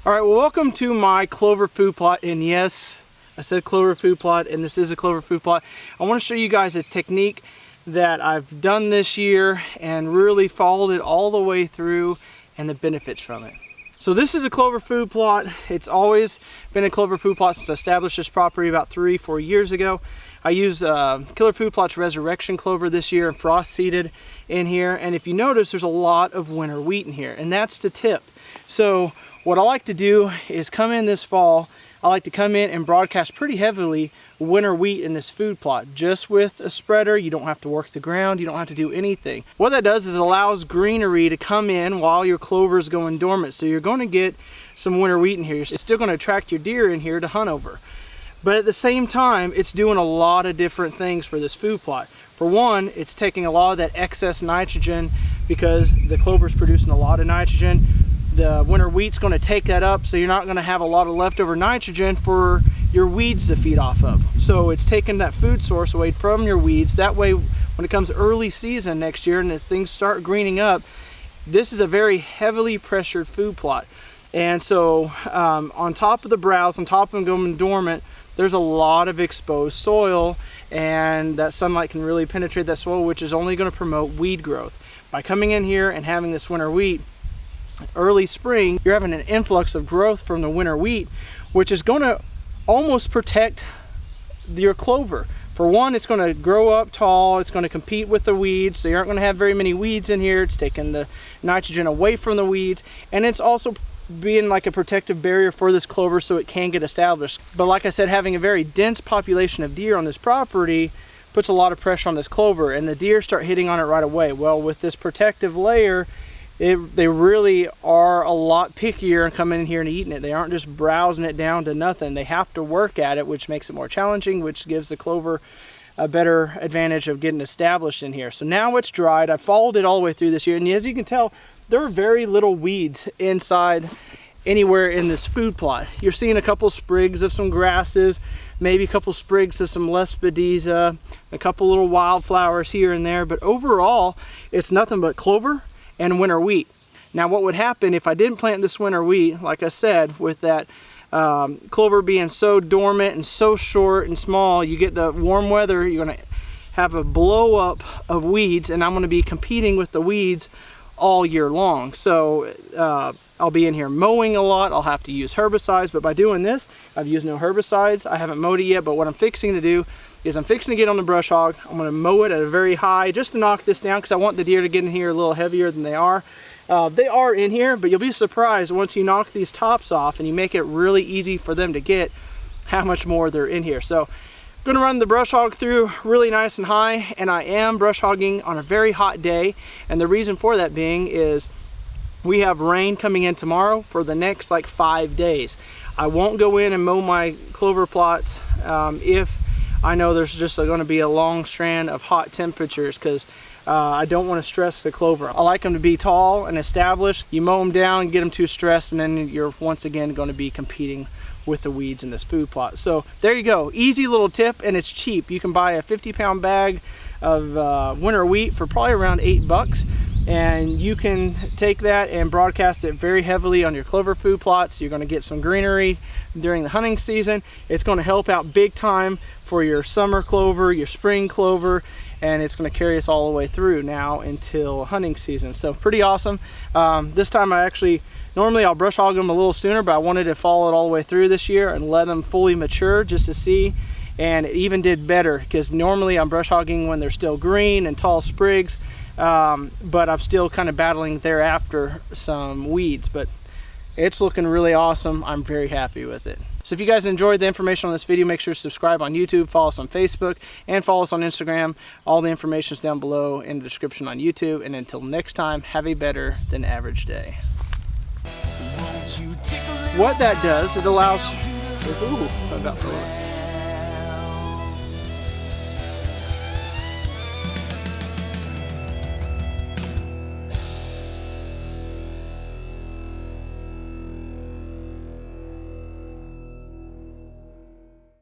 All right, well, welcome to my clover food plot. And yes, I said clover food plot, and this is a clover food plot. I want to show you guys a technique that I've done this year and really followed it all the way through and the benefits from it. So this is a clover food plot. It's always been a clover food plot since I established this property about 3-4 years ago. I used Killer Food Plot's Resurrection Clover this year and frost seeded in here. And if you notice, there's a lot of winter wheat in here, and that's the tip. So what I like to do is come in this fall, I like to come in and broadcast pretty heavily winter wheat in this food plot. Just with a spreader, you don't have to work the ground, you don't have to do anything. What that does is it allows greenery to come in while your clover is going dormant. So you're going to get some winter wheat in here. It's still going to attract your deer in here to hunt over. But at the same time, it's doing a lot of different things for this food plot. For one, it's taking a lot of that excess nitrogen because the clover is producing a lot of nitrogen. The winter wheat's going to take that up, so you're not going to have a lot of leftover nitrogen for your weeds to feed off of. So it's taking that food source away from your weeds. That way, when it comes early season next year and the things start greening up, this is a very heavily pressured food plot. And so on top of the browse, on top of them going dormant, there's a lot of exposed soil, and that sunlight can really penetrate that soil, which is only going to promote weed growth. By coming in here and having this winter wheat, early spring, you're having an influx of growth from the winter wheat, which is going to almost protect your clover. For one, it's going to grow up tall, it's going to compete with the weeds, so you aren't going to have very many weeds in here. It's taking the nitrogen away from the weeds, and it's also being like a protective barrier for this clover so it can get established. But like I said, having a very dense population of deer on this property puts a lot of pressure on this clover, and the deer start hitting on it right away. Well, with this protective layer, they really are a lot pickier and coming in here and eating it. They aren't just browsing it down to nothing. They have to work at it, which makes it more challenging, which gives the clover a better advantage of getting established in here. So now it's dried. I followed it all the way through this year, and as you can tell, there are very little weeds inside anywhere in this food plot. You're seeing a couple sprigs of some grasses, maybe a couple sprigs of some lespedeza, a couple little wildflowers here and there, but overall, it's nothing but clover and winter wheat. Now what would happen if I didn't plant this winter wheat, like I said, with that clover being so dormant and so short and small, you get the warm weather, you're gonna have a blow up of weeds, and I'm gonna be competing with the weeds all year long. So I'll be in here mowing a lot, I'll have to use herbicides, but by doing this, I've used no herbicides, I haven't mowed it yet, but what I'm fixing to do is I'm fixing to get on the brush hog. I'm going to mow it at a very high just to knock this down because I want the deer to get in here a little heavier than they are. They are in here, but you'll be surprised once you knock these tops off and you make it really easy for them to get how much more they're in here. So I'm going to run the brush hog through really nice and high, and I am brush hogging on a very hot day, and the reason for that being is we have rain coming in tomorrow for the next like 5 days. I won't go in and mow my clover plots if I know there's just going to be a long strand of hot temperatures, because I don't want to stress the clover. I like them to be tall and established. You mow them down, get them too stressed, and then you're once again going to be competing with the weeds in this food plot. So there you go, easy little tip, and it's cheap. You can buy a 50-pound bag of winter wheat for probably around $8, and you can take that and broadcast it very heavily on your clover food plots. You're going to get some greenery during the hunting season. It's going to help out big time for your summer clover, your spring clover, and it's going to carry us all the way through now until hunting season. So pretty awesome. This time normally I'll brush hog them a little sooner, but I wanted to follow it all the way through this year and let them fully mature just to see. And it even did better, because normally I'm brush hogging when they're still green and tall sprigs, but I'm still kind of battling thereafter some weeds. But it's looking really awesome. I'm very happy with it. So if you guys enjoyed the information on this video, make sure to subscribe on YouTube, follow us on Facebook, and follow us on Instagram. All the information is down below in the description on YouTube. And until next time, have a better than average day. What that does, it allows... Ooh, about to